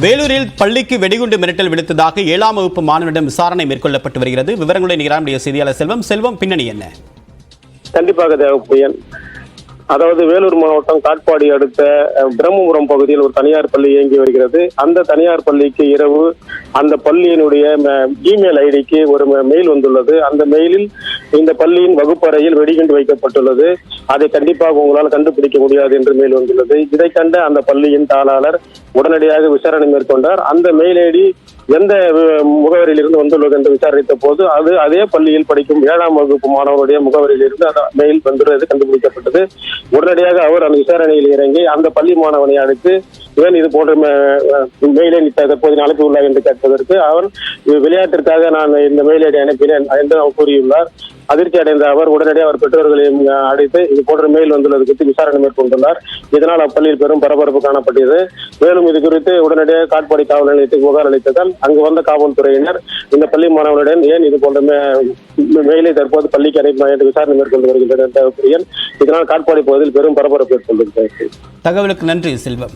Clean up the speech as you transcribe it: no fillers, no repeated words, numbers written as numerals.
வேலூரில் பள்ளிக்கு வெடிகுண்டு மிரட்டல் விடுத்ததாக 7ஆம் வகுப்பு மாணவனிடம் விசாரணை மேற்கொள்ளப்பட்டு வருகிறது. விவரங்களை நிகரானுடைய செய்தியாளர் செல்வம் பின்னணி என்ன? கண்டிப்பாக தேவப்பிரியன். அதாவது வேலூர் மாவட்டம் காட்பாடி அடுத்த பிரம்மபுரம் பகுதியில் ஒரு தனியார் பள்ளி இயங்கி வருகிறது. அந்த தனியார் பள்ளிக்கு இரவு அந்த பள்ளியினுடைய இமெயில் ஐடிக்கு ஒரு மெயில் வந்துள்ளது. அந்த மெயிலில் இந்த பள்ளியின் வகுப்பறையில் வெடிகுண்டு வைக்கப்பட்டுள்ளது, அதை கண்டிப்பாக உங்களால் கண்டுபிடிக்க முடியாது என்று மெயில் வந்துள்ளது. இதை கண்ட அந்த பள்ளியின் தாளாளர் உடனடியாக விசாரணை மேற்கொண்டார். அந்த மெயில் ஐடி எந்த முகவரியிலிருந்து வந்துள்ளது என்று விசாரித்த போது அது அதே பள்ளியில் படிக்கும் 7ஆம் வகுப்பு மாணவருடைய முகவரியிலிருந்து அந்த மெயில் வந்துள்ளது கண்டுபிடிக்கப்பட்டது. உடனடியாக அவர் அந்த விசாரணையில் இறங்கி அந்த பள்ளி மாணவனை அழைத்து ஏன் இது போன்ற மெயிலை தற்போது அனுப்பியுள்ளார் என்று கேட்பதற்கு அவர் விளையாட்டிற்காக நான் இந்த மெயில் ஐடி அனுப்பினேன் என்று அவர் கூறியுள்ளார். அதிர்ச்சி அடைந்த அவர் உடனடியாக அவர் பெற்றோர்களையும் அழைத்து இது போன்ற மெயில் வந்துள்ளது குறித்து விசாரணை மேற்கொண்டுள்ளார். இதனால் அப்பள்ளியில் பெரும் பரபரப்பு காணப்பட்டது. மேலும் இது குறித்து உடனடியாக காட்பாடி காவல் நிலையத்துக்கு புகார் அளித்ததால் அங்கு வந்த காவல்துறையினர் இந்த பள்ளி மாணவனுடன் ஏன் இது போன்ற மெயிலை தற்போது பள்ளிக்கு அனுப்பினார் என்று விசாரணை மேற்கொண்டு வருகின்றனர். இதனால் காட்பாடி பகுதியில் பெரும் பரபரப்பு ஏற்பட்டுள்ளது. தகவலுக்கு நன்றி செல்வம்.